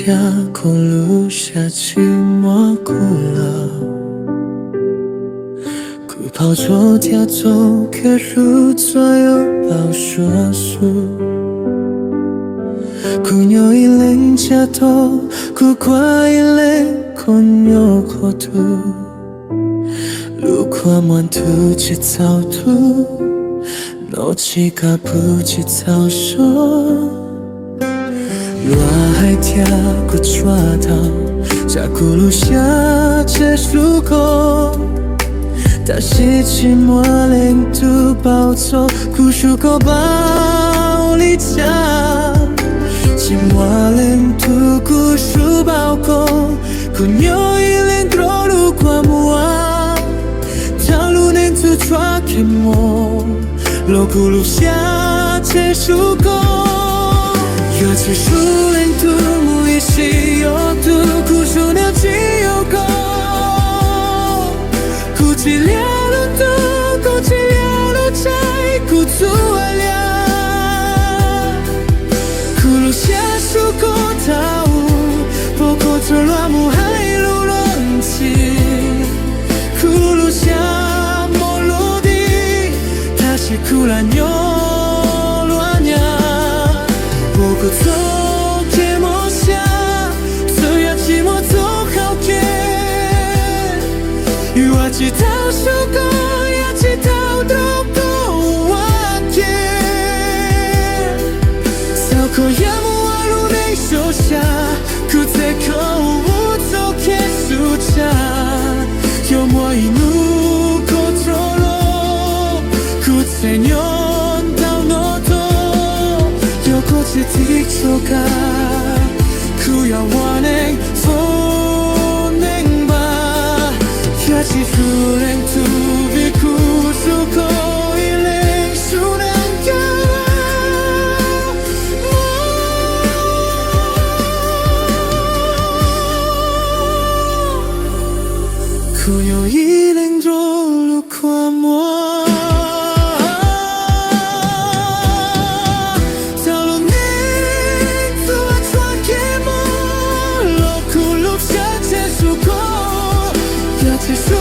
下公路下寂寞哭了，苦跑着跳走个路左右抱说书，苦牛一领家头，苦瓜一领困牛口土，路过满土去草土，闹起个不去草说。路海跳过抓到，下咕噜下结束口，他是寂寞领土暴走，苦树口暴离家，寂寞领土苦树暴口，苦牛一领头路过木啊，道路领土抓给我，路咕噜下结束口。有结束领土，木一西有土，苦树鸟气有口，苦气了路土，苦气了路在，苦土爱了，苦路下树口桃，不过这乱木海路乱起，苦路下莫落地，它是苦兰牛。不走给梦想，这样寂寞总好给。与我知道受过，也知道都够完结。少可也莫话路内手下，苦在口无走给输家。有莫一怒口走落，苦在牛。是地错卡，苦要我能否能吧？也只有能土比苦出口一类数能干。苦有一零多路跨摸。结束。